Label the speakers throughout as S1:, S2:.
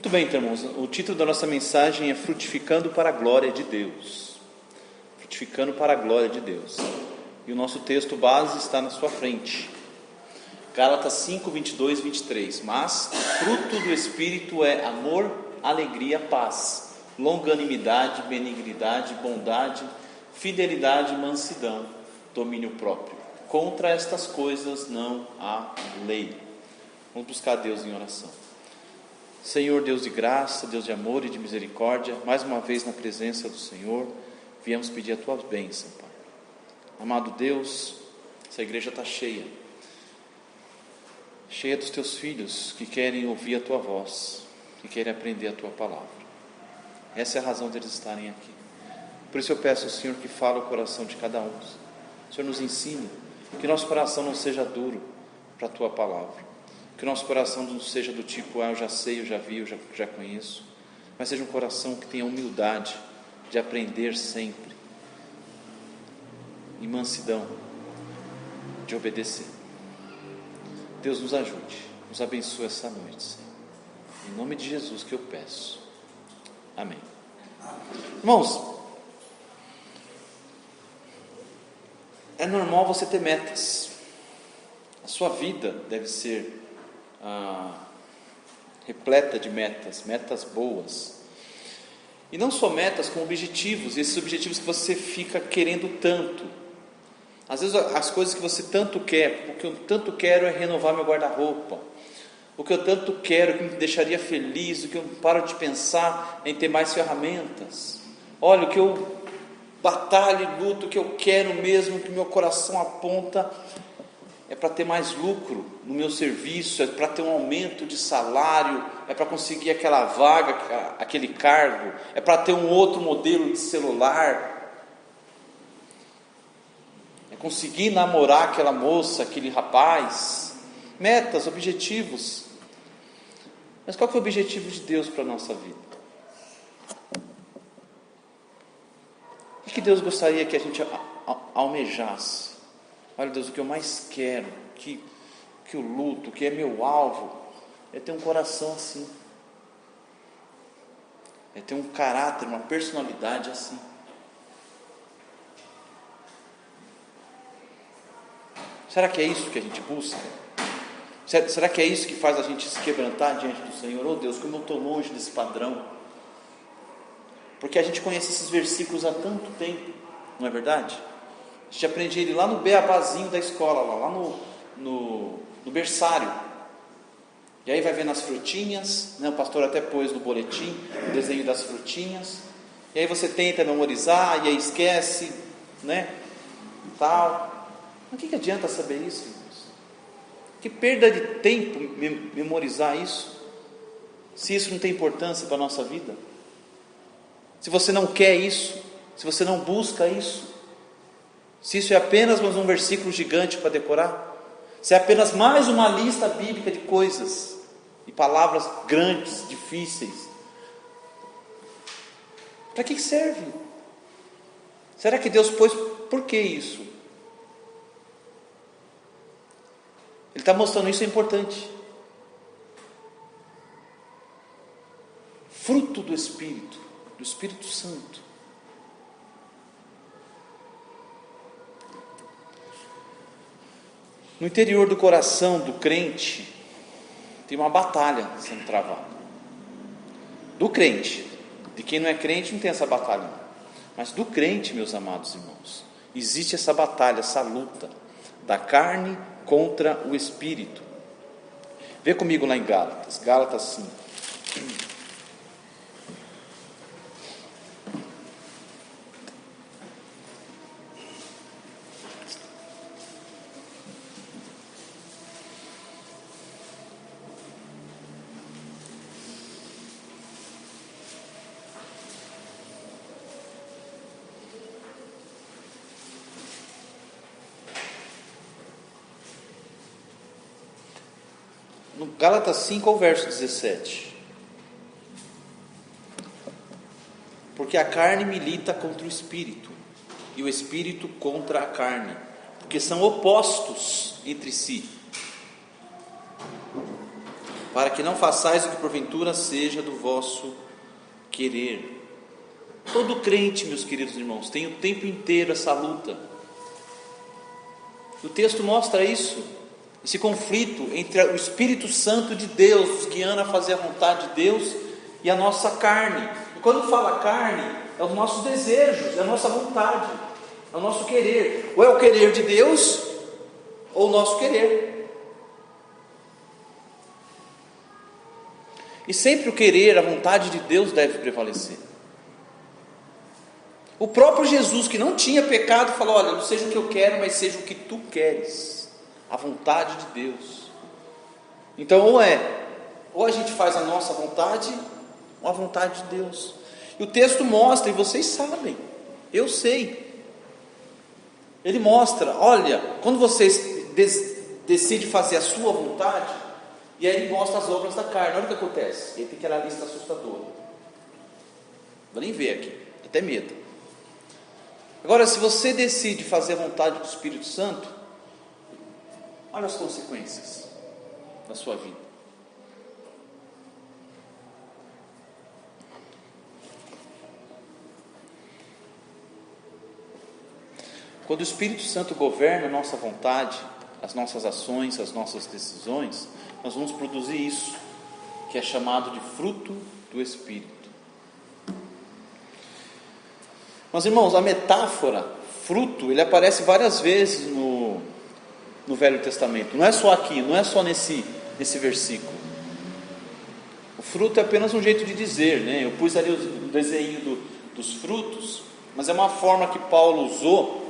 S1: Muito bem, então, irmãos, o título da nossa mensagem é Frutificando para a Glória de Deus. Frutificando para a Glória de Deus. E o nosso texto base está na sua frente. Gálatas 5, 22 e 23. Mas o fruto do Espírito é amor, alegria, paz, longanimidade, benignidade, bondade, fidelidade, mansidão, domínio próprio. Contra estas coisas não há lei. Vamos buscar Deus em oração. Senhor, Deus de graça, Deus de amor e de misericórdia, mais uma vez na presença do Senhor, viemos pedir a Tua bênção, Pai. Amado Deus, essa igreja está cheia dos Teus filhos que querem ouvir a Tua voz, que querem aprender a Tua palavra. Essa é a razão deles estarem aqui. Por isso eu peço ao Senhor que fale o coração de cada um. O Senhor nos ensine, que nosso coração não seja duro para a Tua palavra. Que o nosso coração não seja do tipo, eu já sei, eu já vi, eu já conheço. Mas seja um coração que tenha humildade de aprender sempre. E mansidão de obedecer. Deus nos ajude, nos abençoe essa noite, Senhor. Em nome de Jesus que eu peço. Amém. Irmãos, é normal você ter metas. A sua vida deve ser repleta de metas boas. E não só metas, com objetivos. Esses objetivos que você fica querendo tanto. Às vezes as coisas que você tanto quer, o que eu tanto quero é renovar meu guarda-roupa. O que eu tanto quero, que me deixaria feliz, o que eu paro de pensar em ter mais ferramentas. Olha, o que eu batalho e luto, o que eu quero mesmo, que meu coração aponta, é para ter mais lucro no meu serviço, é para ter um aumento de salário, é para conseguir aquela vaga, aquele cargo, é para ter um outro modelo de celular, é conseguir namorar aquela moça, aquele rapaz. Metas, objetivos. Mas qual que é o objetivo de Deus para a nossa vida? O que Deus gostaria que a gente almejasse? Olha, Deus, o que eu mais quero, que eu luto, que é meu alvo, é ter um coração assim, é ter um caráter, uma personalidade assim. Será que é isso que a gente busca? Será que é isso que faz a gente se quebrantar diante do Senhor? Oh Deus, como eu estou longe desse padrão. Porque a gente conhece esses versículos há tanto tempo, não é verdade? A gente aprende ele lá no beabazinho da escola, lá no berçário. E aí vai vendo as frutinhas, né? O pastor até pôs no boletim o desenho das frutinhas. E aí você tenta memorizar, e aí esquece, né? Tal. Mas o que adianta saber isso, irmãos? Que perda de tempo memorizar isso, se isso não tem importância para a nossa vida. Se você não quer isso, se você não busca isso, se isso é apenas mais um versículo gigante para decorar, se é apenas mais uma lista bíblica de coisas e palavras grandes, difíceis, para que serve? Será que Deus pôs, por que isso? Ele está mostrando isso é importante. Fruto do Espírito Santo. No interior do coração do crente, tem uma batalha sendo travada. Do crente. De quem não é crente não tem essa batalha. Mas do crente, meus amados irmãos, existe essa batalha, essa luta da carne contra o Espírito. Vê comigo lá em Gálatas 5. No Gálatas 5, ao verso 17. Porque a carne milita contra o Espírito, e o Espírito contra a carne, porque são opostos entre si, para que não façais o que porventura seja do vosso querer. Todo crente, meus queridos irmãos, tem o tempo inteiro essa luta. O texto mostra isso, esse conflito entre o Espírito Santo de Deus, nos guiando a fazer a vontade de Deus, e a nossa carne. E quando fala carne, é os nossos desejos, é a nossa vontade, é o nosso querer. Ou é o querer de Deus, ou o nosso querer. E sempre o querer, a vontade de Deus deve prevalecer. O próprio Jesus, que não tinha pecado, falou: olha, não seja o que eu quero, mas seja o que tu queres, a vontade de Deus. Então ou a gente faz a nossa vontade, ou a vontade de Deus. E o texto mostra, e vocês sabem, eu sei, ele mostra, olha, quando vocês decidem fazer a sua vontade, e aí ele mostra as obras da carne, olha o que acontece. Ele tem aquela lista assustadora, vou nem ver aqui, até medo. Agora, se você decide fazer a vontade do Espírito Santo, olha as consequências da sua vida. Quando o Espírito Santo governa a nossa vontade, as nossas ações, as nossas decisões, nós vamos produzir isso, que é chamado de fruto do Espírito. Mas, irmãos, a metáfora fruto, ele aparece várias vezes no Velho Testamento. Não é só aqui, não é só nesse versículo. O fruto é apenas um jeito de dizer, né? Eu pus ali o desenho dos frutos, mas é uma forma que Paulo usou,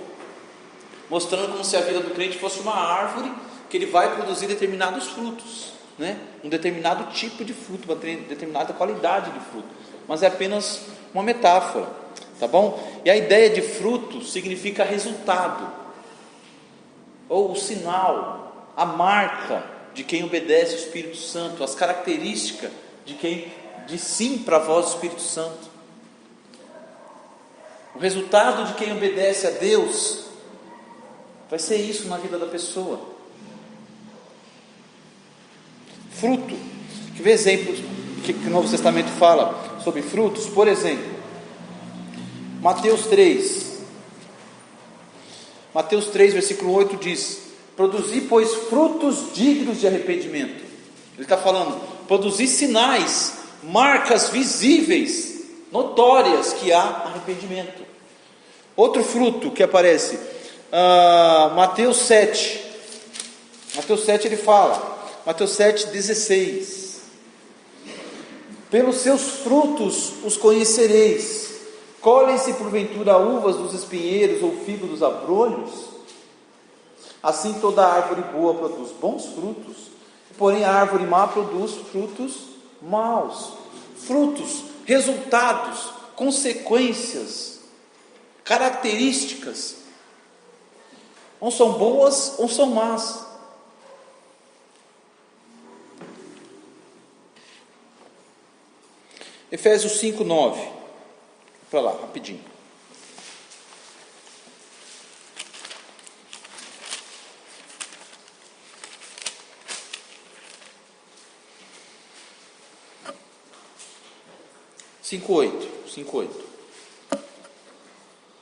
S1: mostrando como se a vida do crente fosse uma árvore, que ele vai produzir determinados frutos, né? Um determinado tipo de fruto, uma determinada qualidade de fruto. Mas é apenas uma metáfora, tá bom? E a ideia de fruto significa resultado, ou o sinal, a marca de quem obedece o Espírito Santo, as características de quem diz sim para a voz do Espírito Santo. O resultado de quem obedece a Deus vai ser isso na vida da pessoa. Fruto. Que vê exemplos que o Novo Testamento fala sobre frutos. Por exemplo, Mateus 3, versículo 8 diz: produzi, pois, frutos dignos de arrependimento. Ele está falando, produzir sinais, marcas visíveis, notórias que há arrependimento. Outro fruto que aparece, Mateus 7, ele fala, Mateus 7,16: pelos seus frutos os conhecereis. Colhem-se porventura uvas dos espinheiros ou figos dos abrolhos? Assim toda árvore boa produz bons frutos, porém a árvore má produz frutos maus. Frutos, resultados, consequências, características, ou são boas ou são más. Efésios 5:9. Para lá, rapidinho. Cinco oito.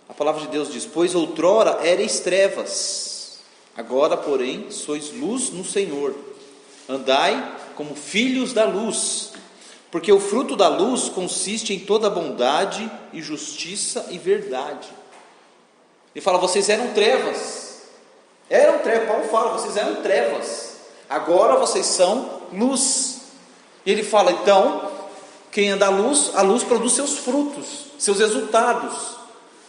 S1: A palavra de Deus diz: pois outrora erais trevas, agora porém sois luz no Senhor. Andai como filhos da luz, porque o fruto da luz consiste em toda bondade e justiça e verdade. Ele fala, vocês eram trevas. Paulo fala, vocês eram trevas, agora vocês são luz. E ele fala, então, quem anda à luz, a luz produz seus frutos, seus resultados.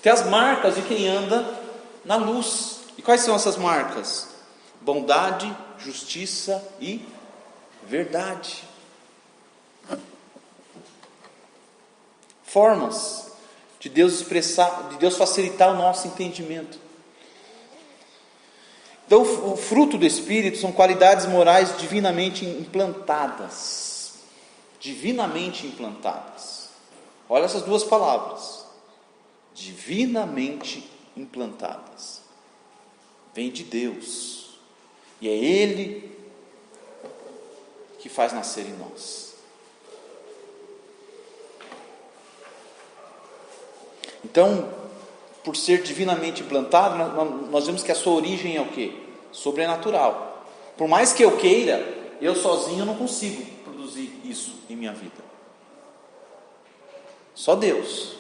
S1: Tem as marcas de quem anda na luz. E quais são essas marcas? Bondade, justiça e verdade. Formas de Deus expressar, de Deus facilitar o nosso entendimento. Então, o fruto do Espírito são qualidades morais divinamente implantadas. Divinamente implantadas. Olha essas duas palavras. Divinamente implantadas. Vem de Deus. E é Ele que faz nascer em nós. Então, por ser divinamente plantado, nós vemos que a sua origem é o quê? Sobrenatural. Por mais que eu queira, eu sozinho não consigo produzir isso em minha vida. Só Deus.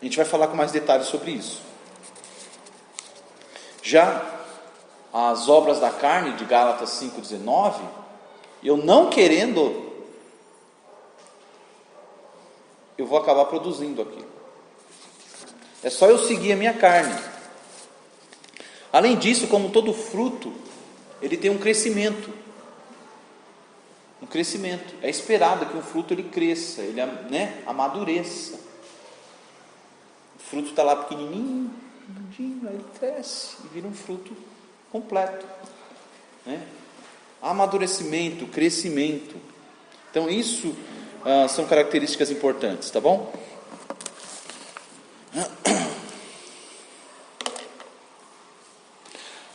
S1: A gente vai falar com mais detalhes sobre isso. Já as obras da carne, de Gálatas 5,19, eu não querendo, eu vou acabar produzindo aquilo. É só eu seguir a minha carne. Além disso, como todo fruto, ele tem um crescimento. Um crescimento. É esperado que um fruto ele cresça, ele amadureça. O fruto está lá pequenininho, aí ele cresce e vira um fruto completo. Amadurecimento, crescimento. Então isso são características importantes, tá bom?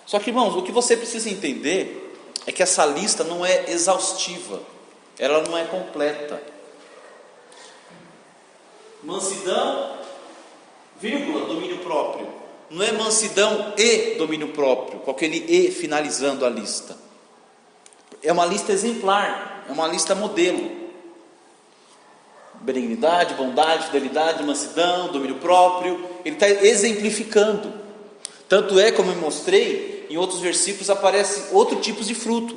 S1: Só que, irmãos, o que você precisa entender é que essa lista não é exaustiva, ela não é completa. Mansidão, vírgula, domínio próprio. Não é mansidão e domínio próprio, com aquele e finalizando a lista. É uma lista exemplar, é uma lista modelo. Benignidade, bondade, fidelidade, mansidão, domínio próprio. Ele está exemplificando. Tanto é, como eu mostrei, em outros versículos aparecem outros tipos de fruto,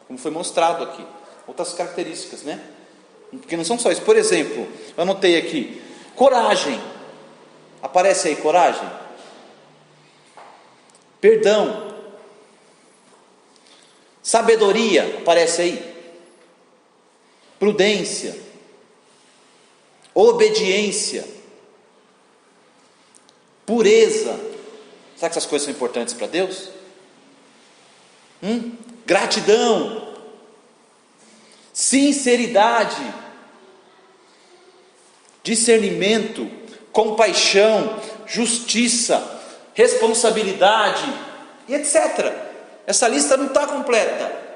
S1: como foi mostrado aqui, outras características, Porque não são só isso. Por exemplo, eu anotei aqui, coragem. Aparece aí coragem? Perdão. Sabedoria, aparece aí? Prudência. Obediência. Pureza. Será que essas coisas são importantes para Deus? Gratidão. Sinceridade. Discernimento. Compaixão. Justiça. Responsabilidade. E etc. Essa lista não está completa.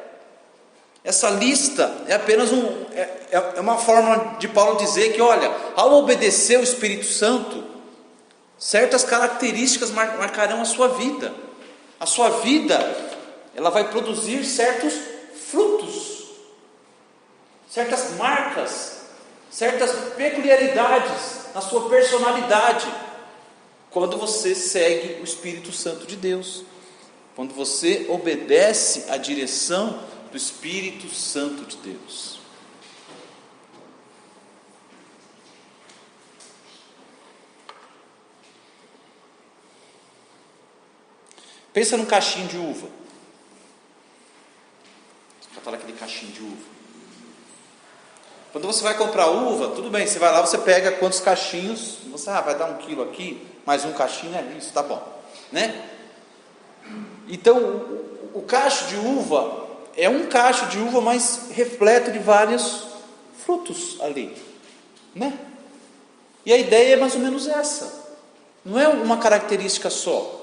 S1: Essa lista é apenas uma forma de Paulo dizer que, olha, ao obedecer o Espírito Santo, certas características marcarão a sua vida. A sua vida, ela vai produzir certos frutos, certas marcas, certas peculiaridades na sua personalidade, quando você segue o Espírito Santo de Deus, quando você obedece à direção do Espírito Santo de Deus. Pensa num cachinho de uva. Vou falar aquele cachinho de uva. Quando você vai comprar uva, tudo bem, você vai lá, você pega quantos cachinhos, você vai dar 1 quilo aqui, mais um cachinho é isso, tá bom, Então, o cacho de uva é um cacho de uva, mas repleto de vários frutos ali, E a ideia é mais ou menos essa. Não é uma característica só.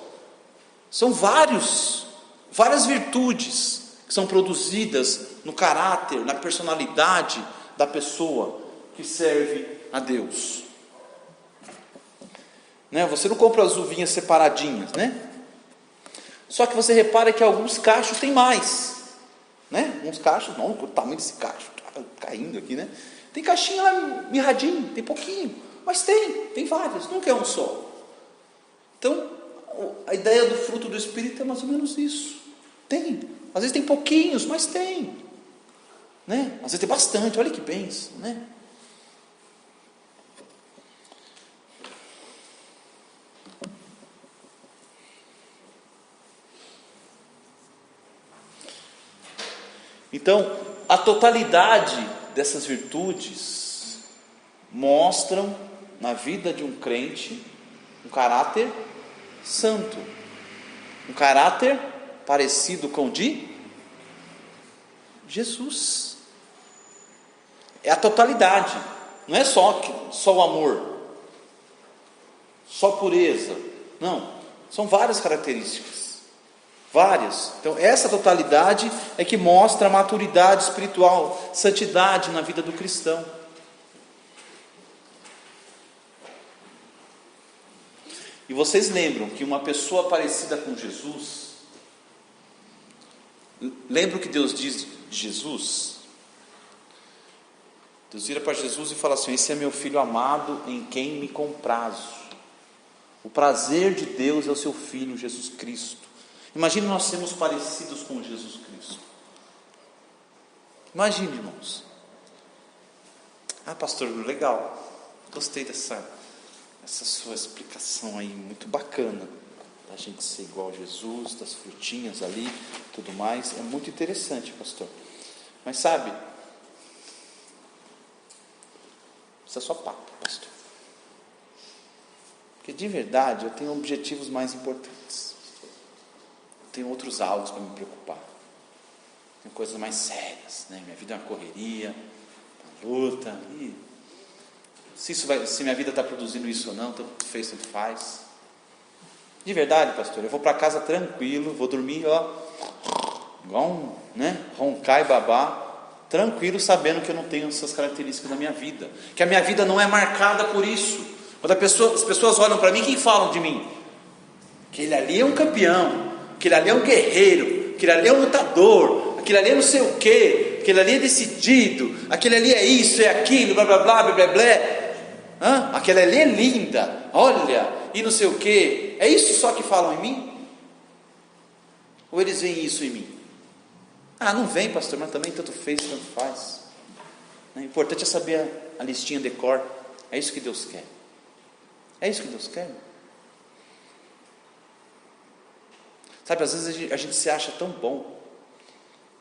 S1: São várias virtudes que são produzidas no caráter, na personalidade da pessoa que serve a Deus. Você não compra as uvinhas separadinhas, Só que você repara que alguns cachos tem mais, Uns cachos, não, o tamanho desse cacho, tá caindo aqui, Tem cachinho lá mirradinho, tem pouquinho, mas tem vários, nunca é um só. Então, a ideia do fruto do Espírito é mais ou menos isso. Tem, às vezes tem pouquinhos, mas tem, Às vezes tem bastante, olha que bênção, Então, a totalidade dessas virtudes mostram na vida de um crente um caráter santo, um caráter parecido com o de Jesus. É a totalidade, não é só o amor, só pureza, não, são várias características. Várias. Então essa totalidade é que mostra a maturidade espiritual, santidade na vida do cristão. E vocês lembram que uma pessoa parecida com Jesus, lembra o que Deus diz de Jesus? Deus vira para Jesus e fala assim: esse é meu filho amado em quem me comprazo. O prazer de Deus é o seu filho Jesus Cristo. Imagine nós sermos parecidos com Jesus Cristo. Imagine, irmãos. Ah, pastor, legal, gostei dessa sua explicação aí, muito bacana, da gente ser igual a Jesus, das frutinhas ali, tudo mais, é muito interessante, pastor. Mas sabe, isso é só papo, pastor. Porque de verdade eu tenho objetivos mais importantes. Eu tenho outros alvos para me preocupar. Tem coisas mais sérias, né? Minha vida é uma correria, uma luta. E se minha vida está produzindo isso ou não, tanto fez, tanto faz. De verdade, pastor, eu vou para casa tranquilo, vou dormir, igual roncar e babar, tranquilo, sabendo que eu não tenho essas características na minha vida, que a minha vida não é marcada por isso. Quando as pessoas olham para mim, o que falam de mim? Aquele ali é um campeão, aquele ali é um guerreiro, aquele ali é um lutador, aquele ali é não sei o que, aquele ali é decidido, aquele ali é isso, é aquilo, blá blá blá blá blá blá. Aquela ali é linda, olha, e não sei o que. É isso só que falam em mim? Ou eles veem isso em mim? Não vem, pastor, mas também tanto fez, tanto faz. O importante é saber a listinha de cor. É isso que Deus quer. É isso que Deus quer. Sabe, às vezes a gente se acha tão bom,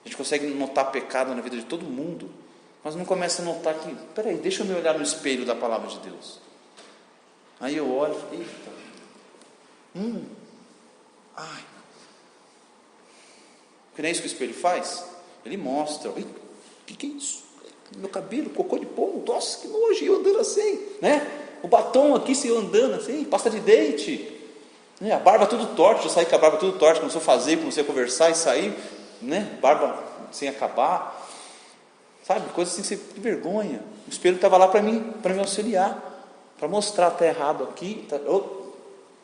S1: a gente consegue notar pecado na vida de todo mundo, mas não começa a notar que, peraí, deixa eu me olhar no espelho da palavra de Deus. Aí eu olho e falo, eita, porque não é isso que o espelho faz? Ele mostra, o que é isso? Meu cabelo, cocô de pombo, nossa, que nojo, eu andando assim, né? O batom aqui, se eu andando assim, pasta de dente, né? A barba tudo torta, eu saí com a barba tudo torta, comecei a fazer, comecei a conversar e sair, né? Barba sem acabar. Sabe, coisa assim, que vergonha. O espelho estava lá para me auxiliar, para mostrar, está errado aqui,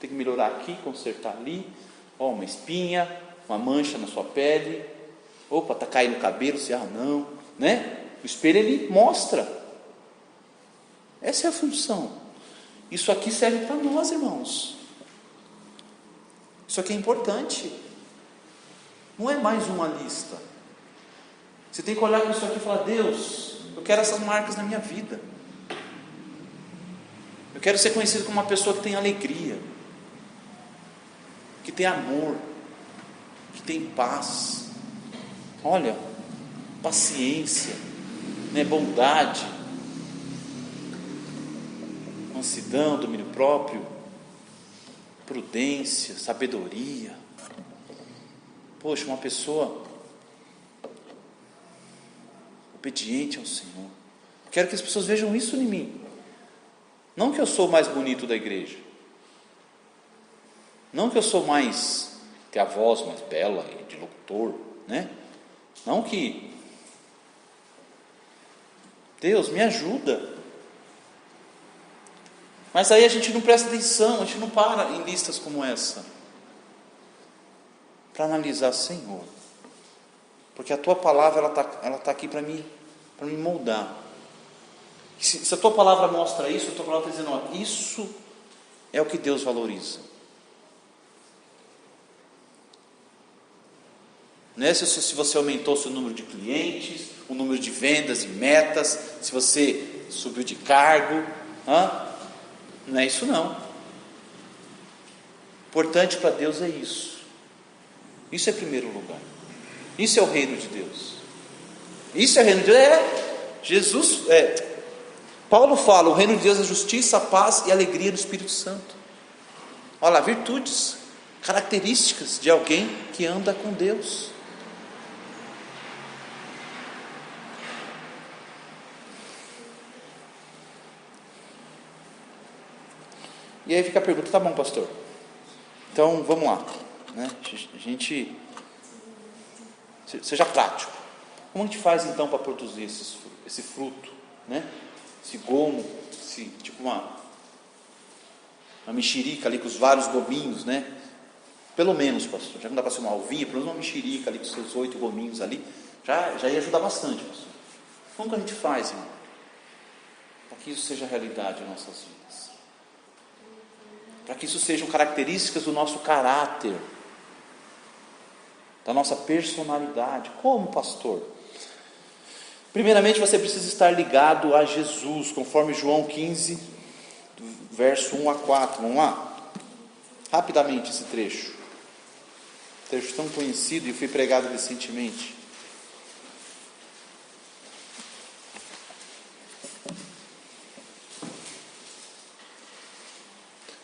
S1: tem que melhorar aqui, consertar ali, uma espinha, uma mancha na sua pele, está caindo o cabelo, não, né? O espelho, ele mostra. Essa é a função. Isso aqui serve para nós, irmãos. Isso aqui é importante. Não é mais uma lista. Você tem que olhar para isso aqui e falar: Deus, eu quero essas marcas na minha vida. Eu quero ser conhecido como uma pessoa que tem alegria, que tem amor, que tem paz. Olha, paciência, bondade, mansidão, domínio próprio, prudência, sabedoria. Poxa, uma pessoa obediente ao Senhor. Quero que as pessoas vejam isso em mim. Não que eu sou o mais bonito da igreja, não que eu sou mais, que a voz mais bela e de locutor, né? Não que Deus me ajuda. Mas aí a gente não presta atenção, a gente não para em listas como essa para analisar, Senhor, porque a tua palavra ela tá aqui para me moldar. Se a tua palavra mostra isso, a tua palavra está dizendo: isso é o que Deus valoriza. Não é se você aumentou o seu número de clientes, o número de vendas e metas, se você subiu de cargo, não é isso não. Importante para Deus é isso. Isso é primeiro lugar. Isso é o reino de Deus. Isso é o reino de Deus. Paulo fala: o reino de Deus é justiça, paz e alegria do Espírito Santo. Olha lá, virtudes, características de alguém que anda com Deus. E aí fica a pergunta: tá bom, pastor, então vamos lá, né? A gente seja prático. Como a gente faz então para produzir esse fruto, né? Esse gomo, tipo uma mexerica ali com os vários gominhos, né? Pelo menos, pastor, já que não dá para ser uma alvinha, pelo menos uma mexerica ali com seus 8 gominhos ali, já ia ajudar bastante, pastor. Como que a gente faz, irmão? Para que isso seja realidade em nossas vidas. Para que isso sejam características do nosso caráter, da nossa personalidade. Como, pastor? Primeiramente, você precisa estar ligado a Jesus, conforme João 15, do verso 1 a 4. Vamos lá? Rapidamente esse trecho. Trecho tão conhecido e foi pregado recentemente.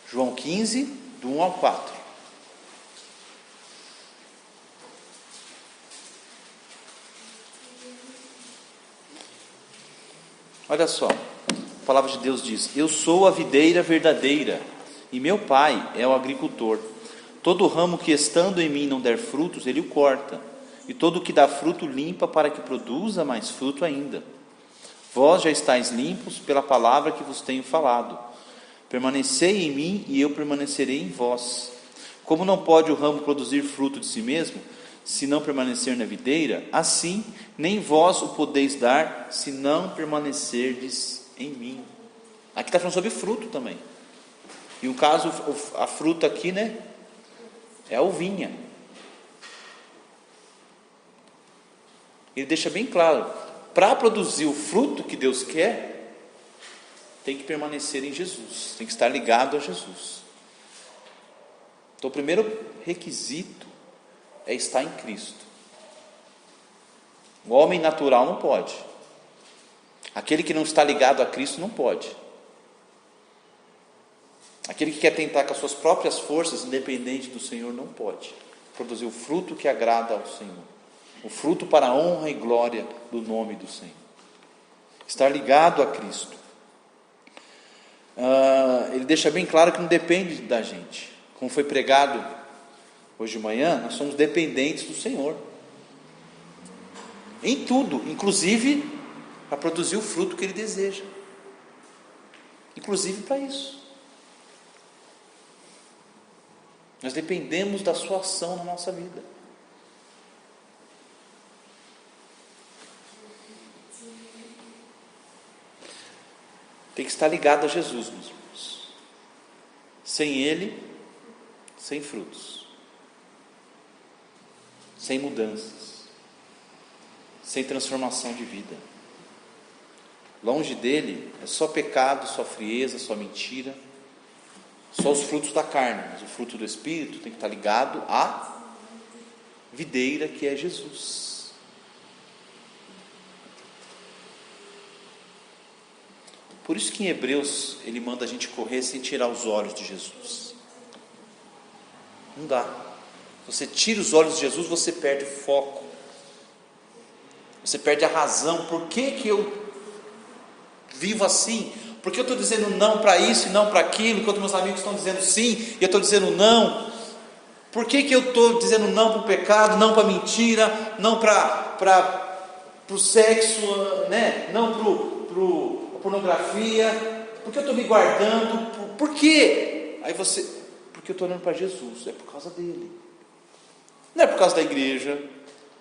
S1: João 15, do 1 ao 4. Olha só, a palavra de Deus diz: eu sou a videira verdadeira, e meu pai é o agricultor. Todo ramo que estando em mim não der frutos, ele o corta, e todo o que dá fruto limpa, para que produza mais fruto ainda. Vós já estáis limpos pela palavra que vos tenho falado. Permanecei em mim, e eu permanecerei em vós. Como não pode o ramo produzir fruto de si mesmo, se não permanecer na videira, assim nem vós o podeis dar, se não permanecerdes em mim. Aqui está falando sobre fruto também. E o caso, a fruta aqui, né, é a uvinha. Ele deixa bem claro, para produzir o fruto que Deus quer, tem que permanecer em Jesus, tem que estar ligado a Jesus. Então o primeiro requisito é estar em Cristo. O homem natural não pode. Aquele que não está ligado a Cristo não pode. Aquele que quer tentar com as suas próprias forças, independente do Senhor, não pode produzir o fruto que agrada ao Senhor, o fruto para a honra e glória do nome do Senhor. Estar ligado a Cristo. Ele deixa bem claro que não depende da gente. Como foi pregado hoje de manhã, nós somos dependentes do Senhor em tudo, inclusive para produzir o fruto que Ele deseja, inclusive para isso. Nós dependemos da sua ação na nossa vida. Tem que estar ligado a Jesus, meus irmãos. Sem Ele, sem frutos, sem mudanças, sem transformação de vida. Longe dele é só pecado, só frieza, só mentira, só os frutos da carne. Mas o fruto do Espírito tem que estar ligado à videira que é Jesus. Por isso que em Hebreus ele manda a gente correr sem tirar os olhos de Jesus. Não dá. Você tira os olhos de Jesus, você perde o foco. Você perde a razão. Por que eu vivo assim? Por que eu estou dizendo não para isso e não para aquilo, enquanto meus amigos estão dizendo sim e eu estou dizendo não? Por que eu estou dizendo não para o pecado, não para a mentira, não para o sexo, né? Não para a pornografia? Por que eu estou me guardando? Por quê? Porque eu estou olhando para Jesus, é por causa dele. Não é por causa da igreja,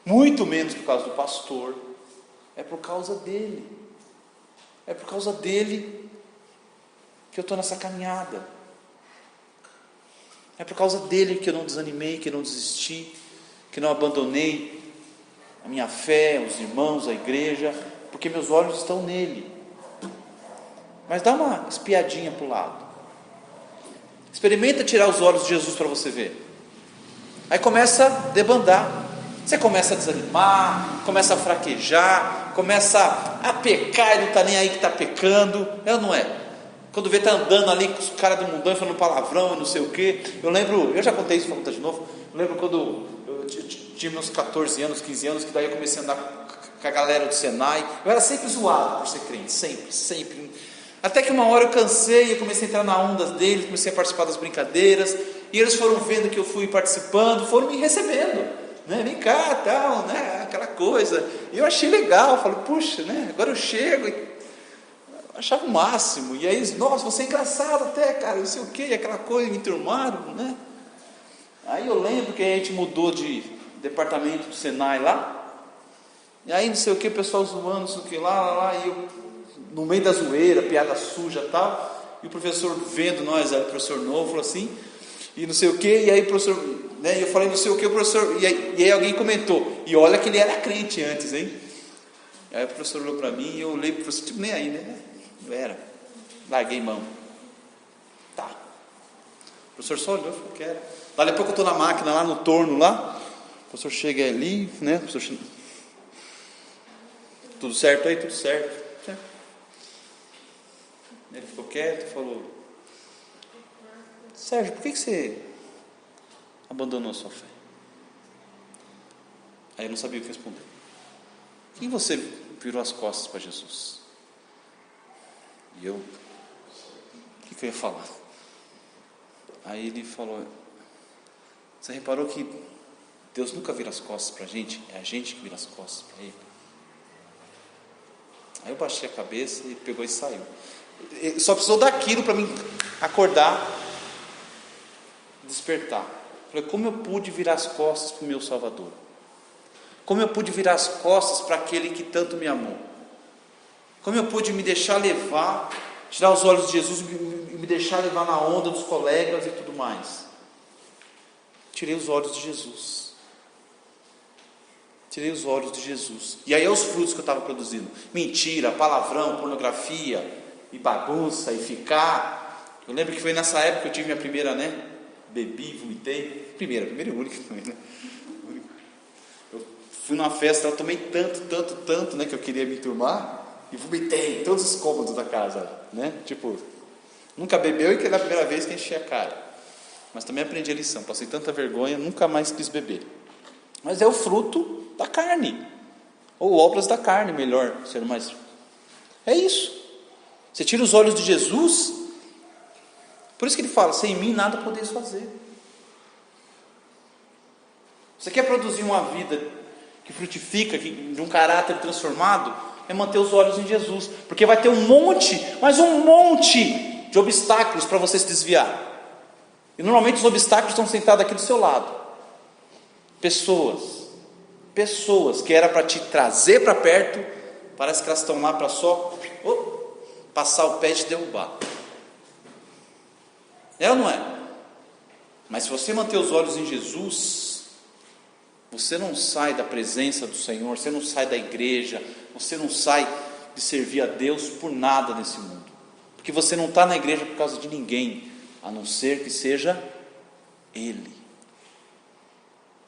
S1: muito menos por causa do pastor, é por causa dele. É por causa dele que eu estou nessa caminhada. É por causa dele que eu não desanimei, que eu não desisti, que não abandonei a minha fé, os irmãos, a igreja, porque meus olhos estão nele. Mas dá uma espiadinha para o lado. Experimenta tirar os olhos de Jesus para você ver. Aí começa a debandar. Você começa a desanimar, começa a fraquejar, começa a pecar e não está nem aí que está pecando. É ou não é? Quando vê, está andando ali com os caras do mundão falando palavrão e não sei o quê. Eu lembro, eu já contei isso, vou contar de novo. Eu lembro quando eu tinha meus 14 anos, 15 anos, que daí eu comecei a andar com a galera do Senai. Eu era sempre zoado por ser crente, sempre. Até que uma hora eu cansei, eu comecei a entrar na onda deles, comecei a participar das brincadeiras. E eles foram vendo que eu fui participando, foram me recebendo, né? Vem cá, tal, né? Aquela coisa. E eu achei legal, falei, puxa, né? Agora eu chego, eu achava o máximo. E aí eles, nossa, você é engraçado até, cara, não sei o que, aquela coisa, me enturmaram, né? Aí eu lembro que a gente mudou de departamento do Senai lá. E aí não sei o que, o pessoal zoando, não sei o que lá, e eu no meio da zoeira, piada suja e tal, e o professor vendo nós, era o professor novo, falou assim, e não sei o que, e aí o professor, né, eu falei não sei o que, o professor, e aí alguém comentou, e olha que ele era crente antes, hein? Aí o professor olhou para mim, e eu olhei para o professor, tipo, nem aí, né? Eu era, larguei mão. Tá. O professor só olhou e falou que era. Dali a pouco eu estou na máquina, lá no torno, lá, o professor chega ali, né, o professor... Tudo certo aí? Tudo certo. Ele ficou quieto e falou, Sérgio, por que você abandonou a sua fé? Aí eu não sabia o que responder. Por que você virou as costas para Jesus? E eu, o que eu ia falar? Aí ele falou, você reparou que Deus nunca vira as costas para a gente? É a gente que vira as costas para Ele. Aí eu baixei a cabeça e pegou e saiu. Só precisou daquilo para mim acordar, despertar. Falei, como eu pude virar as costas para o meu Salvador? Como eu pude virar as costas para aquele que tanto me amou? Como eu pude me deixar levar, tirar os olhos de Jesus e me deixar levar na onda dos colegas e tudo mais? Tirei os olhos de Jesus. Tirei os olhos de Jesus. E aí é os frutos que eu estava produzindo. Mentira, palavrão, pornografia, e bagunça, e ficar. Eu lembro que foi nessa época que eu tive minha primeira, né? Bebi, vomitei. Primeira e única também, né? Eu fui numa festa, eu tomei tanto, né? Que eu queria me enturmar. E vomitei em todos os cômodos da casa, né? Tipo, nunca bebeu e que era a primeira vez que enchi a cara. Mas também aprendi a lição. Passei tanta vergonha, nunca mais quis beber. Mas é o fruto da carne, ou obras da carne, melhor ser mais. É isso. Você tira os olhos de Jesus. Por isso que ele fala, sem mim nada podeis fazer. Você quer produzir uma vida que frutifica, de um caráter transformado, é manter os olhos em Jesus, porque vai ter um monte, mas um monte de obstáculos para você se desviar. E normalmente os obstáculos estão sentados aqui do seu lado. Pessoas que era para te trazer para perto, parece que elas estão lá para só passar o pé e te derrubar. É ou não é? Mas se você manter os olhos em Jesus, você não sai da presença do Senhor, você não sai da igreja, você não sai de servir a Deus por nada nesse mundo, porque você não está na igreja por causa de ninguém, a não ser que seja Ele.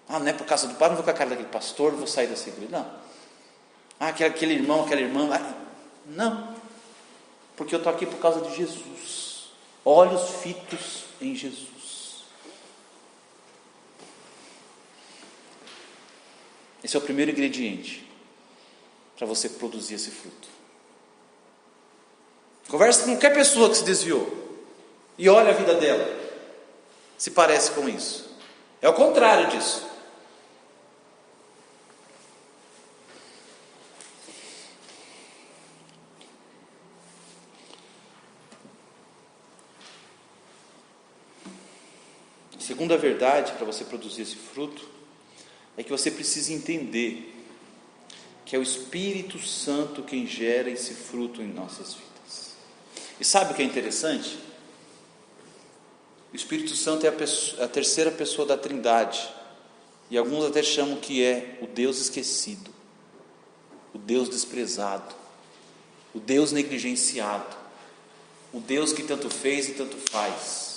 S1: Ah, não é por causa do pai, não vou com a cara daquele pastor, vou sair dessa igreja. Não. Ah, aquele irmão, aquela irmã. Não. Porque eu estou aqui por causa de Jesus. Olhos fitos em Jesus. Esse é o primeiro ingrediente para você produzir esse fruto. Conversa com qualquer pessoa que se desviou e olha a vida dela, se parece com isso. É o contrário disso. A segunda verdade para você produzir esse fruto é que você precisa entender que é o Espírito Santo quem gera esse fruto em nossas vidas. E sabe o que é interessante? O Espírito Santo é a terceira pessoa da Trindade, e alguns até chamam que é o Deus esquecido, o Deus desprezado, o Deus negligenciado, o Deus que tanto fez e tanto faz.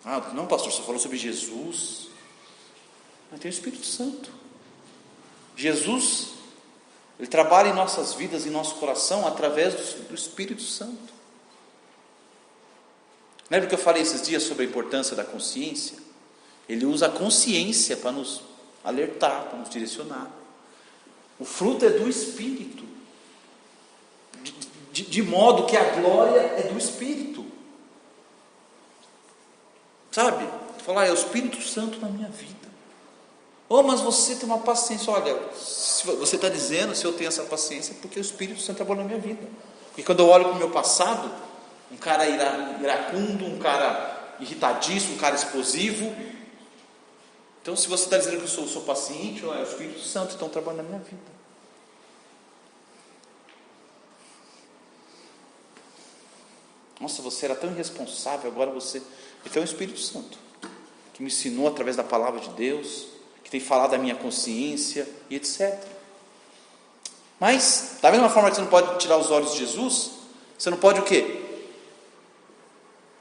S1: Ah, não, pastor, você falou sobre Jesus, mas tem o Espírito Santo. Jesus, Ele trabalha em nossas vidas, em nosso coração, através do Espírito Santo. Lembra que eu falei esses dias sobre a importância da consciência? Ele usa a consciência para nos alertar, para nos direcionar. O fruto é do Espírito, de modo que a glória é do Espírito. Sabe? Falar, é o Espírito Santo na minha vida. Oh, mas você tem uma paciência. Olha, se você está dizendo, se eu tenho essa paciência, é porque o Espírito Santo trabalhou na minha vida. Porque quando eu olho para o meu passado, um cara iracundo, um cara irritadíssimo, um cara explosivo. Então, se você está dizendo que eu sou paciente, é o Espírito Santo então trabalhando na minha vida. Nossa, você era tão irresponsável, agora você... Então é o Espírito Santo, que me ensinou através da palavra de Deus, que tem falado da minha consciência e etc. Mas, da mesma forma que você não pode tirar os olhos de Jesus, você não pode o quê?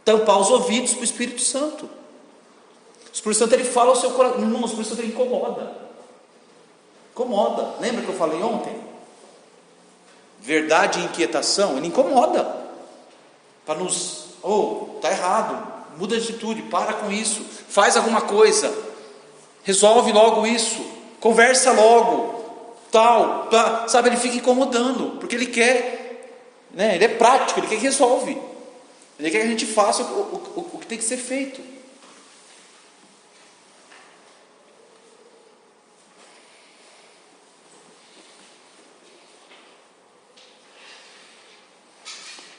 S1: Tampar os ouvidos para o Espírito Santo. O Espírito Santo, ele fala ao seu coração. Não, o Espírito Santo, ele incomoda. Incomoda. Lembra que eu falei ontem? Verdade e inquietação, ele incomoda. Para nos, está errado, muda de atitude, para com isso, faz alguma coisa, resolve logo isso, conversa logo, tal, sabe, ele fica incomodando, porque ele quer, né, ele é prático, ele quer que resolve, ele quer que a gente faça o que tem que ser feito.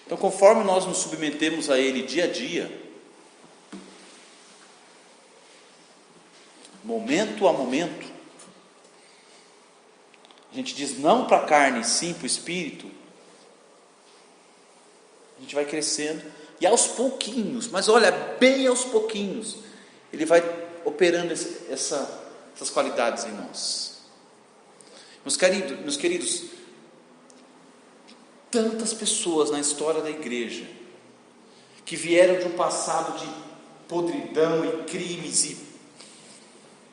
S1: Então, conforme nós nos submetemos a Ele dia a dia, momento a momento, a gente diz não para a carne, sim para o Espírito, a gente vai crescendo, e aos pouquinhos, mas olha, bem aos pouquinhos, Ele vai operando essas qualidades em nós. Meus queridos, tantas pessoas na história da igreja que vieram de um passado de podridão e crimes e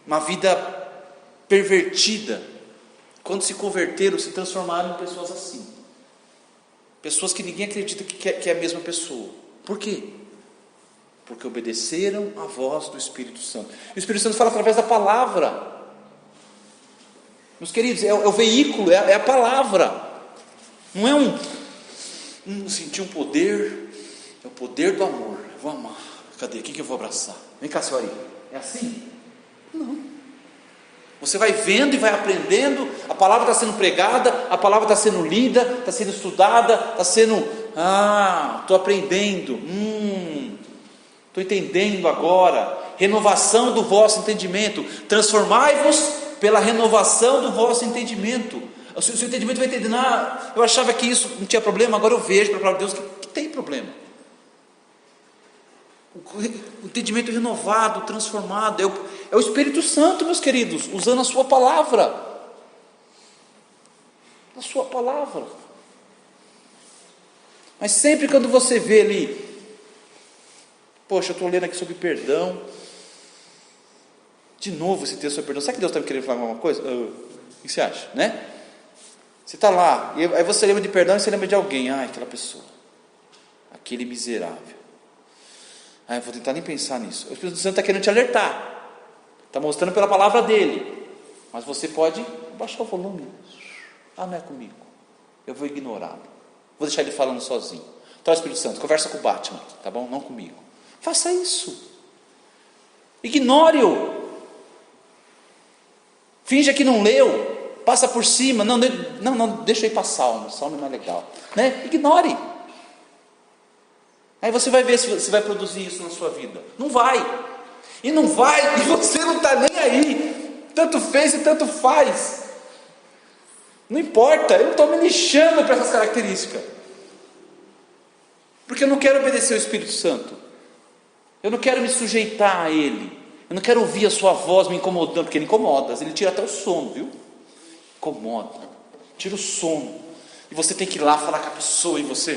S1: uma vida pervertida, quando se converteram, se transformaram em pessoas assim, pessoas que ninguém acredita que é a mesma pessoa. Por quê? Porque obedeceram à voz do Espírito Santo. E o Espírito Santo fala através da palavra. Meus queridos, é o veículo, é a palavra. Não é sentir um poder, é o poder do amor. Eu vou amar. Cadê? Quem que eu vou abraçar? Vem cá, senhora. É assim? Não. Você vai vendo e vai aprendendo. A palavra está sendo pregada, a palavra está sendo lida, está sendo estudada, está sendo... estou aprendendo. Estou entendendo agora. Renovação do vosso entendimento. Transformai-vos pela renovação do vosso entendimento. O seu entendimento vai entender, eu achava que isso não tinha problema, agora eu vejo pela palavra de Deus que tem problema. O entendimento renovado, transformado, é o Espírito Santo, meus queridos, usando a sua palavra. A sua palavra. Mas sempre quando você vê ali, poxa, eu estou lendo aqui sobre perdão, de novo esse texto sobre perdão, será que Deus está me querendo falar alguma coisa? O que você acha, né? Você está lá, e aí você lembra de perdão e você lembra de alguém. Aquela pessoa, aquele miserável. Eu vou tentar nem pensar nisso. O Espírito Santo está querendo te alertar, está mostrando pela palavra dele, mas você pode baixar o volume. Não é comigo, eu vou ignorá-lo, vou deixar ele falando sozinho. Então, Espírito Santo, conversa com o Batman, tá bom? Não comigo. Faça isso, ignore-o, finja que não leu, passa por cima, não, deixa eu ir para Salmo é mais legal, né? Ignore. Aí você vai ver se vai produzir isso na sua vida. Não vai, e você não está nem aí, tanto fez e tanto faz, não importa, eu não estou me lixando para essas características, porque eu não quero obedecer ao Espírito Santo, eu não quero me sujeitar a Ele, eu não quero ouvir a sua voz me incomodando, porque Ele incomoda, Ele tira até o sono, viu? Incomoda, tira o sono, e você tem que ir lá falar com a pessoa, e você,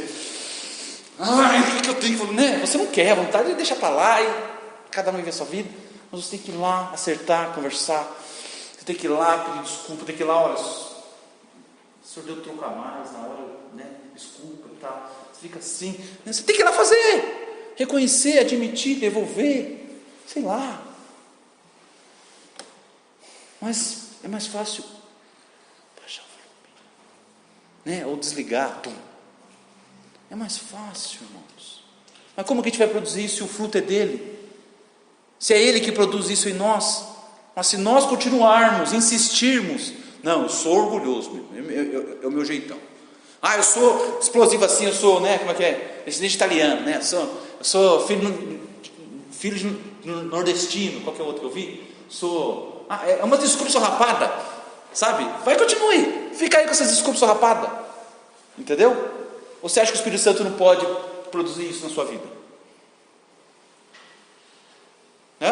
S1: o que eu tenho? Né? Você não quer, a vontade de deixar para lá, e cada um vive a sua vida, mas você tem que ir lá, acertar, conversar, você tem que ir lá, pedir desculpa, tem que ir lá, olha, o senhor deu troco a mais na hora, né? Desculpa e tal, você fica assim, né? Você tem que ir lá fazer, reconhecer, admitir, devolver, sei lá, mas é mais fácil, né? Ou desligar, É mais fácil, irmãos. Mas como que a gente vai produzir isso se o fruto é dele? Se é ele que produz isso em nós? Mas se nós continuarmos, insistirmos, não, eu sou orgulhoso, é o meu jeitão. Eu sou explosivo assim, eu sou, né, como é que é? Descendente italiano, né? Eu sou filho de nordestino, qual que é o outro que eu vi? É uma desculpa sorrapada, sabe? Vai, continue, fica aí com essas desculpas sorrapadas, entendeu? Ou você acha que o Espírito Santo não pode produzir isso na sua vida?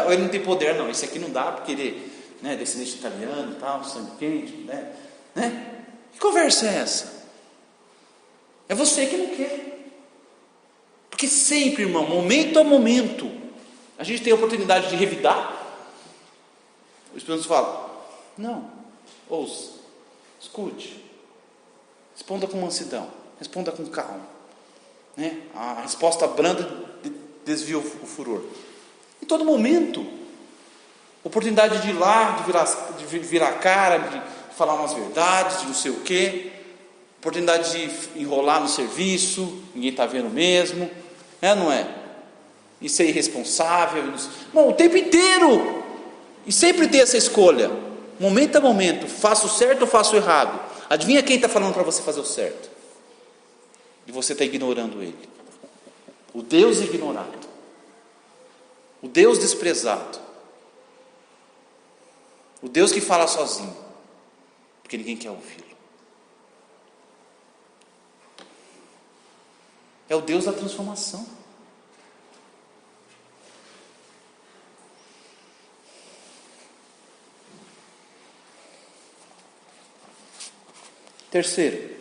S1: Ou ele não tem poder? Não, esse aqui não dá porque ele, né, descendente italiano e tal, sangue quente, né? Que conversa é essa? É você que não quer. Porque sempre, irmão, momento a momento, a gente tem a oportunidade de revidar. O Espírito Santo fala: não, ouça, escute, responda com mansidão, responda com calma, né? A resposta branda desvia o furor. Em todo momento, oportunidade de ir lá, de virar a cara, de falar umas verdades, de não sei o quê, oportunidade de enrolar no serviço, ninguém está vendo mesmo, não é? E ser irresponsável, o tempo inteiro, e sempre ter essa escolha, momento a momento, faço o certo ou faço o errado? Adivinha quem está falando para você fazer o certo? E você está ignorando ele. O Deus ignorado, o Deus desprezado, o Deus que fala sozinho, porque ninguém quer ouvi-lo. É o Deus da transformação. Terceiro,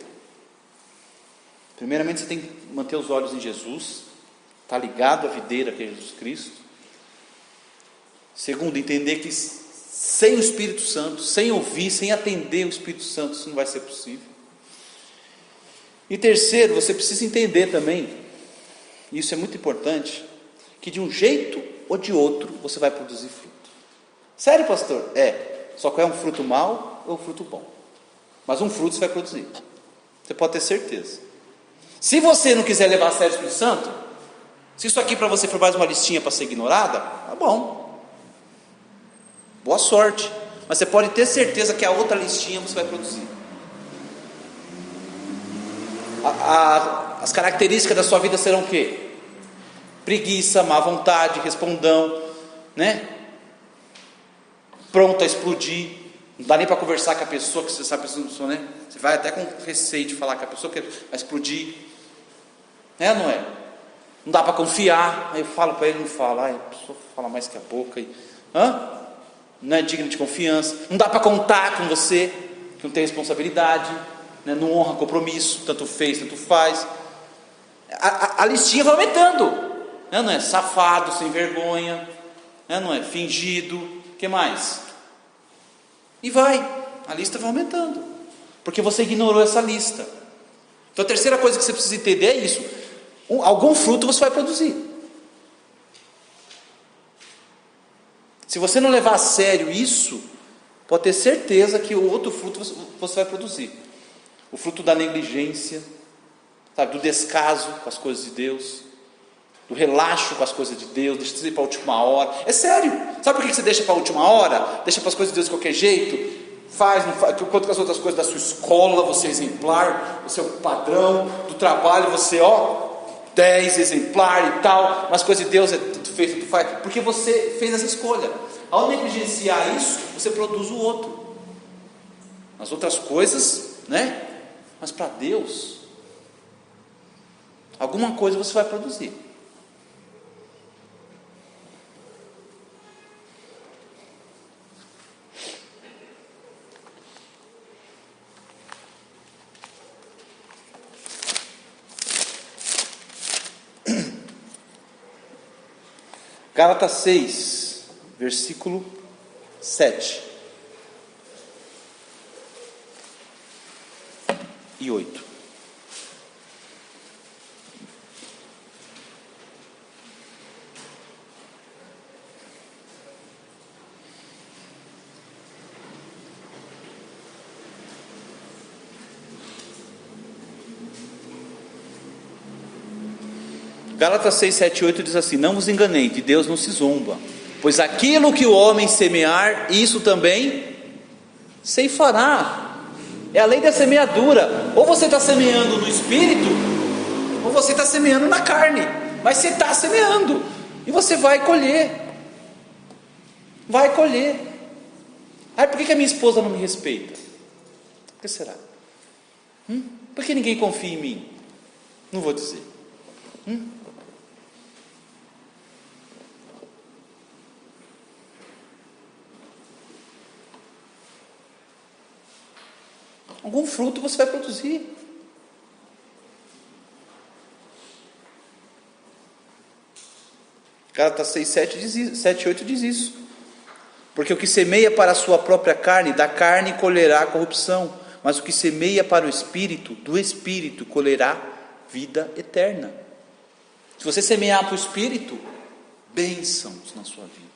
S1: primeiramente você tem que manter os olhos em Jesus, estar ligado à videira que é Jesus Cristo. Segundo, entender que sem o Espírito Santo, sem ouvir, sem atender o Espírito Santo, isso não vai ser possível. E terceiro, você precisa entender também, isso é muito importante, que de um jeito ou de outro você vai produzir fruto. Sério, pastor? Só que é um fruto mau ou um fruto bom. Mas um fruto você vai produzir. Você pode ter certeza. Se você não quiser levar a sério o Espírito Santo, se isso aqui para você for mais uma listinha para ser ignorada, tá bom. Boa sorte. Mas você pode ter certeza que a outra listinha você vai produzir. As características da sua vida serão o quê? Preguiça, má vontade, respondão, né? Pronto a explodir. Não dá nem para conversar com a pessoa, que você sabe, né? Você vai até com receio de falar com a pessoa, que vai explodir. Não é? Não dá para confiar. Aí eu falo para ele, não fala. A pessoa fala mais que a boca. Não é digno de confiança. Não dá para contar com você, que não tem responsabilidade, né? Não honra compromisso, tanto fez, tanto faz. A listinha vai aumentando. Não é? Safado, sem vergonha, não é? Fingido. O que mais? E a lista vai aumentando, porque você ignorou essa lista. Então a terceira coisa que você precisa entender é isso: algum fruto você vai produzir. Se você não levar a sério isso, pode ter certeza que o outro fruto você vai produzir. O fruto da negligência, sabe, do descaso com as coisas de Deus, do relaxo com as coisas de Deus, deixa você ir para a última hora. É sério. Sabe por que você deixa para a última hora? Deixa para as coisas de Deus de qualquer jeito? Faz, não faz, enquanto que as outras coisas da sua escola, você é exemplar, o seu padrão do trabalho, você 10 exemplar e tal, mas coisa de Deus é tudo feito, tudo faz, porque você fez essa escolha. Ao negligenciar isso, você produz o outro. As outras coisas, né? Mas para Deus, alguma coisa você vai produzir. Gálatas 6, versículo 7 e 8. Gálatas 6, 7 e 8 diz assim: não vos enganeis, de Deus não se zomba, pois aquilo que o homem semear, isso também ceifará. É a lei da semeadura. Ou você está semeando no espírito, ou você está semeando na carne. Mas você está semeando, e você vai colher. Vai colher. Ai, por que a minha esposa não me respeita? Por que será? Por que ninguém confia em mim? Não vou dizer. Algum fruto você vai produzir. Gálatas 6, 7 e 8 diz isso. Porque o que semeia para a sua própria carne, da carne colherá corrupção, mas o que semeia para o Espírito, do Espírito colherá vida eterna. Se você semear para o Espírito, bênçãos na sua vida,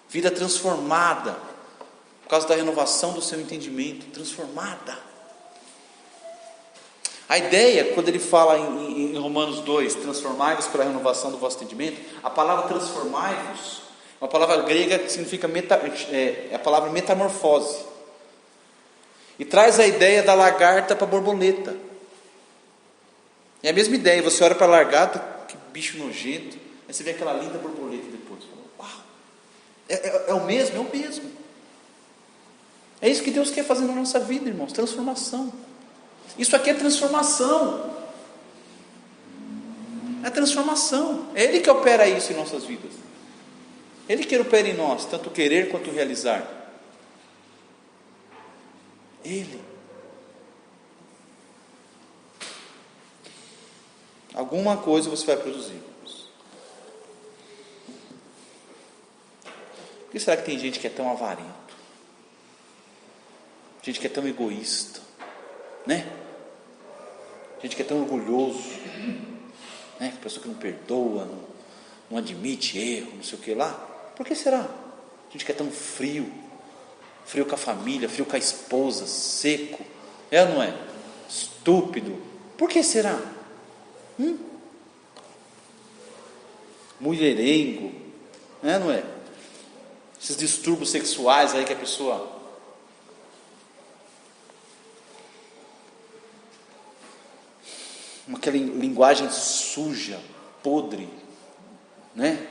S1: vida transformada, por causa da renovação do seu entendimento, transformada. A ideia, quando ele fala em Romanos 2, transformai-vos pela renovação do vosso entendimento, a palavra transformai-vos, uma palavra grega que significa a palavra metamorfose, e traz a ideia da lagarta para a borboleta. É a mesma ideia, você olha para a lagarta, que bicho nojento, aí você vê aquela linda borboleta depois, uau, é o mesmo, é o mesmo. É isso que Deus quer fazer na nossa vida, irmãos, transformação. Isso aqui é transformação. É transformação. É Ele que opera isso em nossas vidas. Ele que opera em nós, tanto querer quanto realizar. Ele. Alguma coisa você vai produzir. Por que será que tem gente que é tão avarento? Gente que é tão egoísta, né? Gente que é tão orgulhoso, né? Pessoa que não perdoa, não admite erro, não sei o que lá. Por que será? Gente que é tão frio com a família, frio com a esposa, seco, é ou não é? Estúpido. Por que será? Mulherengo, é ou não é? Esses distúrbios sexuais aí que a pessoa... aquela linguagem suja, podre, né?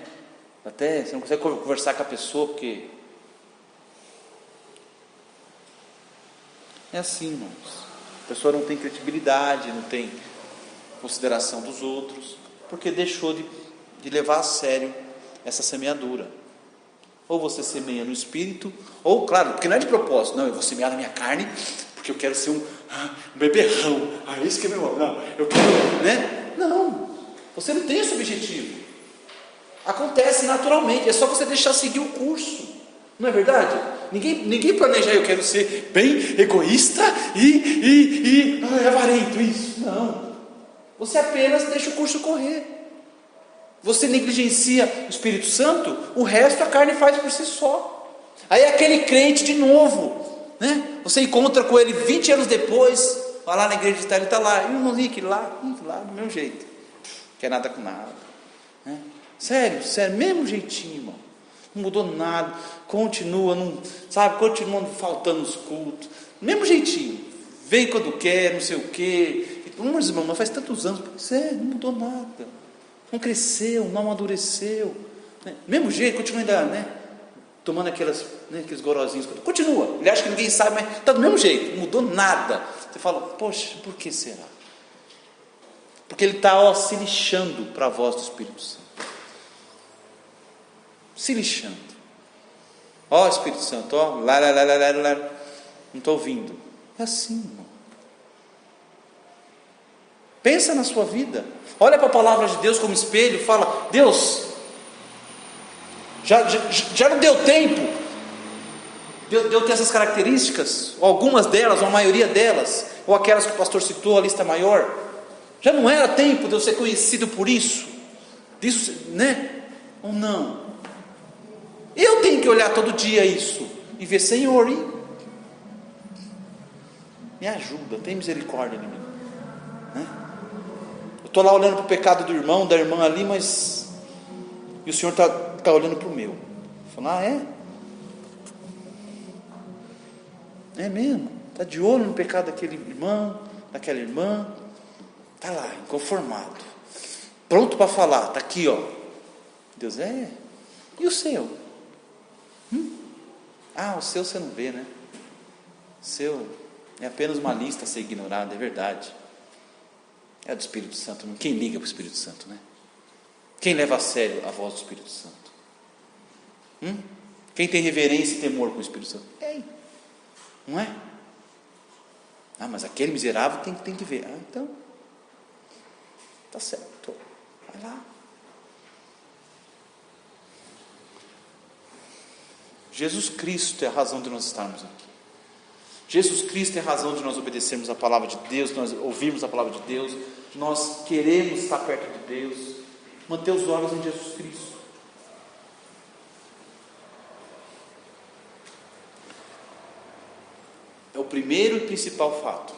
S1: Até você não consegue conversar com a pessoa porque é assim, irmãos. A pessoa não tem credibilidade, não tem consideração dos outros, porque deixou de levar a sério essa semeadura. Ou você semeia no espírito, ou claro, porque não é de propósito, não, eu vou semear na minha carne, porque eu quero ser um beberrão, isso que é meu, não, eu quero, né? Não, você não tem esse objetivo. Acontece naturalmente, é só você deixar seguir o curso, não é verdade? Ninguém planeja, eu quero ser bem egoísta e avarento, isso, não. Você apenas deixa o curso correr. Você negligencia o Espírito Santo, o resto a carne faz por si só. Aí é aquele crente de novo, né? Você encontra com ele 20 anos depois, vai lá na igreja de Itália, ele está lá, e o irmão Rick lá do mesmo jeito, quer nada com nada, né? Sério, mesmo jeitinho, irmão, não mudou nada, continua faltando os cultos, mesmo jeitinho, vem quando quer, não sei o quê, irmãos, mas faz tantos anos, não mudou nada, não cresceu, não amadureceu, né? Mesmo jeito, continua ainda, né? Tomando aqueles gorozinhos, continua, ele acha que ninguém sabe, mas está do mesmo jeito, não mudou nada. Você fala, poxa, por que será? Porque ele está se lixando para a voz do Espírito Santo, se lixando. Espírito Santo, lá, não estou ouvindo. É assim, irmão. Pensa na sua vida, olha para a palavra de Deus como espelho, fala, Deus, já não deu tempo de eu ter essas características, ou algumas delas, ou a maioria delas, ou aquelas que o pastor citou, a lista maior, já não era tempo de eu ser conhecido por isso, né? Ou não? Eu tenho que olhar todo dia isso, e ver, Senhor, me ajuda, tem misericórdia de mim, né? Eu estou lá olhando para o pecado do irmão, da irmã ali, mas e o Senhor está olhando para o meu. Falar, é? É mesmo? Está de olho no pecado daquele irmão, daquela irmã, está lá, inconformado, pronto para falar, está aqui, ó. Deus, e o seu? O seu você não vê, né? O seu é apenas uma lista a ser ignorada, é verdade. É do Espírito Santo. Quem liga para o Espírito Santo, né? Quem leva a sério a voz do Espírito Santo? Quem tem reverência e temor com o Espírito Santo? Não é? Mas aquele miserável tem que ver. Então, tá certo, vai lá. Jesus Cristo é a razão de nós estarmos aqui. Jesus Cristo é a razão de nós obedecermos a palavra de Deus, de nós ouvirmos a palavra de Deus, de nós queremos estar perto de Deus, manter os olhos em Jesus Cristo. É o primeiro e principal fato.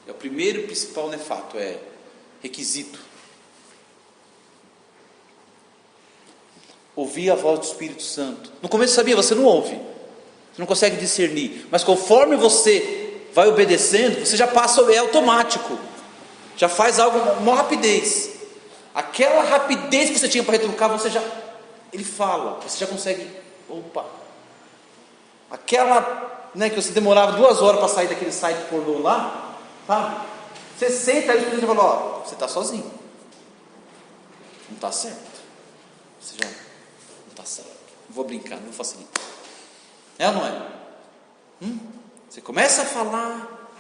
S1: É o primeiro e principal, não é fato, é requisito. Ouvir a voz do Espírito Santo. No começo sabia, você não ouve, você não consegue discernir, mas conforme você vai obedecendo, você já passa, é automático, já faz algo com uma rapidez. Aquela rapidez que você tinha para retrucar, ele fala, você já consegue, aquela, que você demorava 2 horas para sair daquele site pornô lá, sabe? Você senta ali e fala, você está sozinho, não está certo, você já não está certo, não vou brincar, não vou facilitar, é ou não é? Você começa a falar,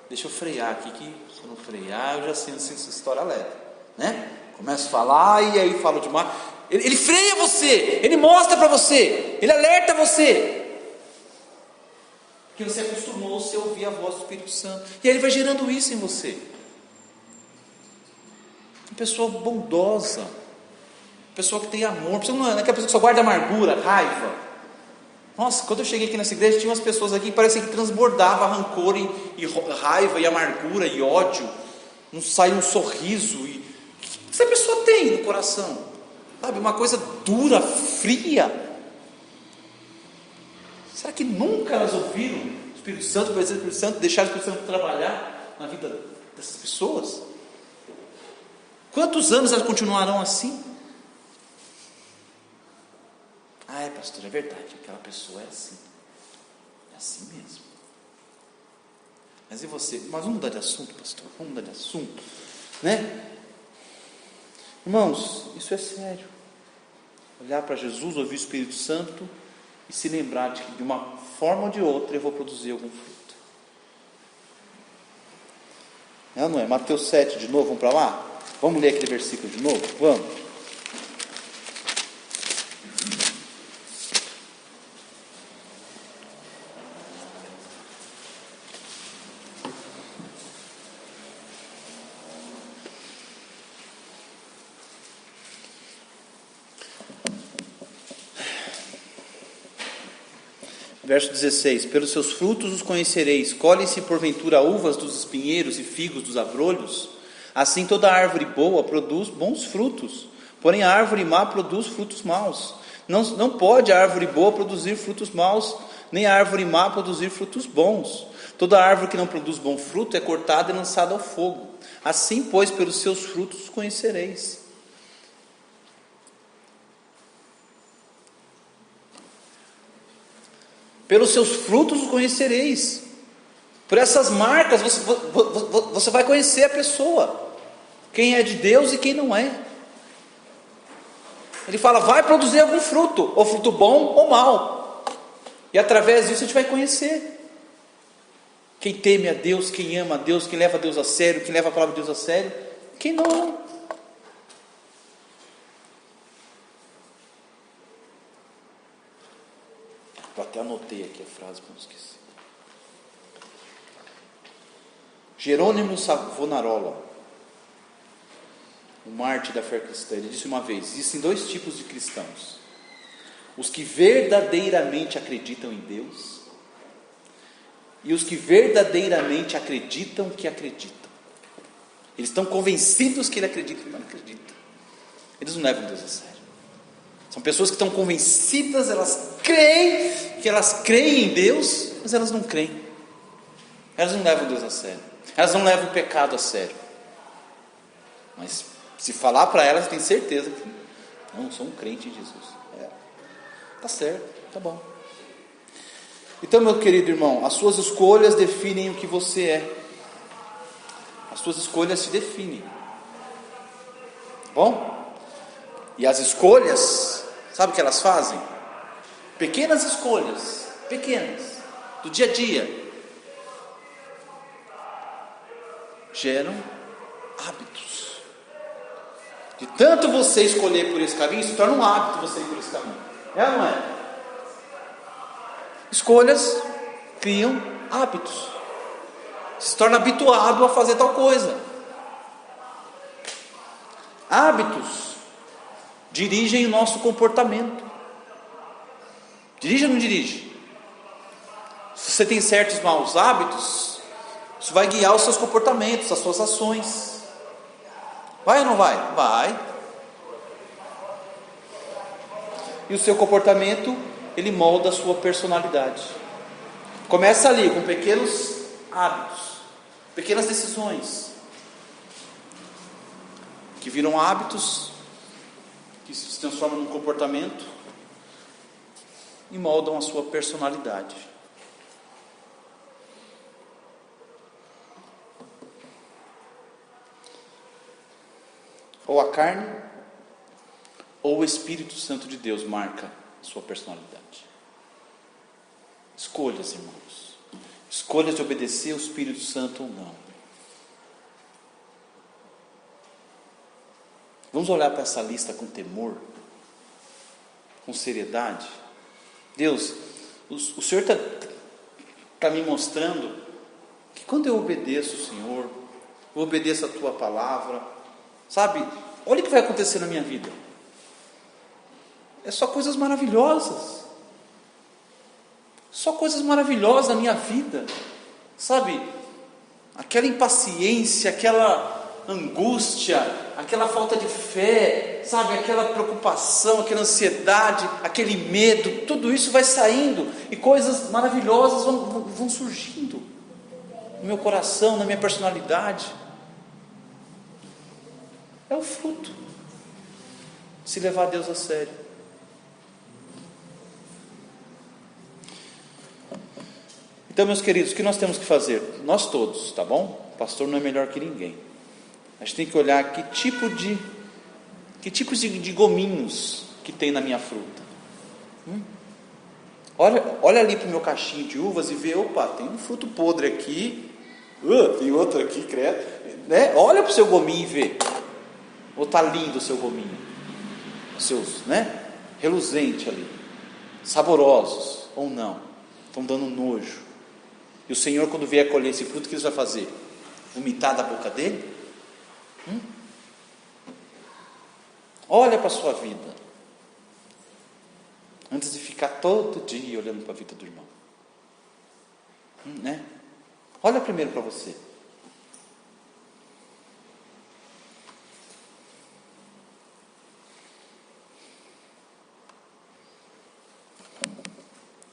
S1: deixa eu frear aqui, que se eu não frear, eu já sinto essa história leve, né? Começo a falar e aí falo demais, ele freia você, ele mostra para você, ele alerta você, que você acostumou-se a ouvir a voz do Espírito Santo, e aí ele vai gerando isso em você. Uma pessoa bondosa, uma pessoa que tem amor, não é aquela pessoa que só guarda amargura, raiva. Nossa, quando eu cheguei aqui nessa igreja, tinha umas pessoas aqui que parecia que transbordava rancor e raiva e amargura e ódio, não sai um sorriso, e o que essa pessoa tem no coração? Sabe, uma coisa dura, fria. Será que nunca elas ouviram o Espírito Santo, obedecer o Espírito Santo, deixar o Espírito Santo trabalhar na vida dessas pessoas? Quantos anos elas continuarão assim? Pastor, é verdade, aquela pessoa é assim mesmo. Mas e você? Mas vamos mudar de assunto, pastor, vamos mudar de assunto, né? Irmãos, isso é sério. Olhar para Jesus, ouvir o Espírito Santo e se lembrar de que de uma forma ou de outra eu vou produzir algum fruto. Não é? Mateus 7 de novo, vamos para lá? Vamos ler aquele versículo de novo? Vamos. Verso 16: pelos seus frutos os conhecereis, colhem-se porventura uvas dos espinheiros e figos dos abrolhos? Assim toda árvore boa produz bons frutos, porém a árvore má produz frutos maus. Não pode a árvore boa produzir frutos maus, nem a árvore má produzir frutos bons. Toda árvore que não produz bom fruto é cortada e lançada ao fogo. Assim, pois, pelos seus frutos os conhecereis. Pelos seus frutos os conhecereis. Por essas marcas você vai conhecer a pessoa, quem é de Deus e quem não é. Ele fala, vai produzir algum fruto, ou fruto bom ou mau, e através disso a gente vai conhecer quem teme a Deus, quem ama a Deus, quem leva a Deus a sério, quem leva a palavra de Deus a sério, quem não. Eu até anotei aqui a frase para não esquecer. Jerônimo Savonarola, um mártir da fé cristã, ele disse uma vez: existem 2 tipos de cristãos: os que verdadeiramente acreditam em Deus e os que verdadeiramente acreditam que acreditam. Eles estão convencidos que ele acredita, mas não acredita. Eles não levam Deus a sério. São pessoas que estão convencidas, elas creem em Deus, mas elas não creem. Elas não levam Deus a sério. Elas não levam o pecado a sério. Mas se falar para elas, tem certeza que não, eu sou um crente em Jesus. Tá certo, tá bom. Então, meu querido irmão, as suas escolhas definem o que você é. As suas escolhas te definem. Tá bom? E as escolhas, sabe o que elas fazem? Pequenas escolhas, pequenas, do dia a dia, geram hábitos. De tanto você escolher por esse caminho, se torna um hábito você ir por esse caminho. É ou não é? Escolhas criam hábitos. Se torna habituado a fazer tal coisa. Hábitos dirigem o nosso comportamento. Dirige ou não dirige? Se você tem certos maus hábitos, isso vai guiar os seus comportamentos, as suas ações. Vai ou não vai? Vai. E o seu comportamento, ele molda a sua personalidade. Começa ali com pequenos hábitos, pequenas decisões, que viram hábitos, que se transformam num comportamento e moldam a sua personalidade. Ou a carne, ou o Espírito Santo de Deus marca a sua personalidade. Escolhas, irmãos. Escolhas de obedecer ao Espírito Santo ou não. Vamos olhar para essa lista com temor, com seriedade. Deus, o Senhor está me mostrando que quando eu obedeço o Senhor, eu obedeço a Tua palavra, sabe, olha o que vai acontecer na minha vida. É só coisas maravilhosas. Só coisas maravilhosas na minha vida. Sabe, aquela impaciência, aquela angústia, aquela falta de fé, sabe, aquela preocupação, aquela ansiedade, aquele medo, tudo isso vai saindo e coisas maravilhosas vão surgindo no meu coração, na minha personalidade. É o fruto de se levar Deus a sério. Então, meus queridos, o que nós temos que fazer? Nós todos, tá bom? O pastor não é melhor que ninguém. A gente tem que olhar que tipos de gominhos que tem na minha fruta. Olha ali para o meu cachinho de uvas e vê, opa, tem um fruto podre aqui, tem outro aqui, credo, né? Olha para o seu gominho e vê. Ou está lindo o seu gominho, os seus, né? Reluzente ali, saborosos ou não, estão dando nojo. E o Senhor, quando vier colher esse fruto, o que Ele vai fazer? Vomitar da boca dele? Olha para a sua vida, antes de ficar todo dia olhando para a vida do irmão, né? Olha primeiro para você.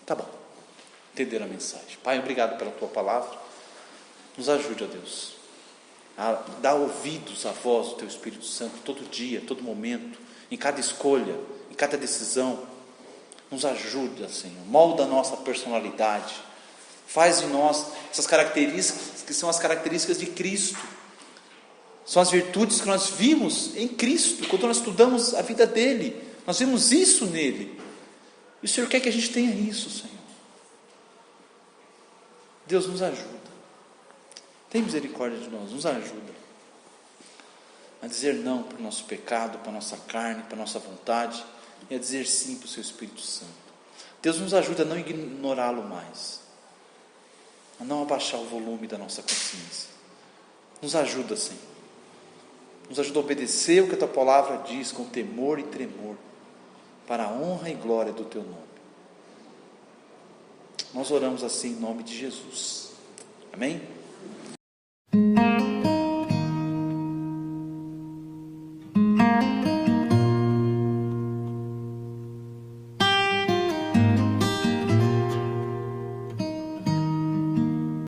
S1: Tá bom, entenderam a mensagem? Pai, obrigado pela Tua palavra. Nos ajude, ó Deus, a dar ouvidos à voz do Teu Espírito Santo todo dia, todo momento, em cada escolha, em cada decisão. Nos ajuda, Senhor, molda a nossa personalidade, faz de nós essas características que são as características de Cristo, são as virtudes que nós vimos em Cristo, quando nós estudamos a vida dele, nós vimos isso nele, e o Senhor quer que a gente tenha isso, Senhor. Deus, nos ajuda, tem misericórdia de nós, nos ajuda a dizer não para o nosso pecado, para a nossa carne, para a nossa vontade, e a dizer sim para o Seu Espírito Santo. Deus, nos ajuda a não ignorá-lo mais, a não abaixar o volume da nossa consciência. Nos ajuda, Senhor, nos ajuda a obedecer o que a Tua palavra diz com temor e tremor, para a honra e glória do Teu nome. Nós oramos assim em nome de Jesus, amém?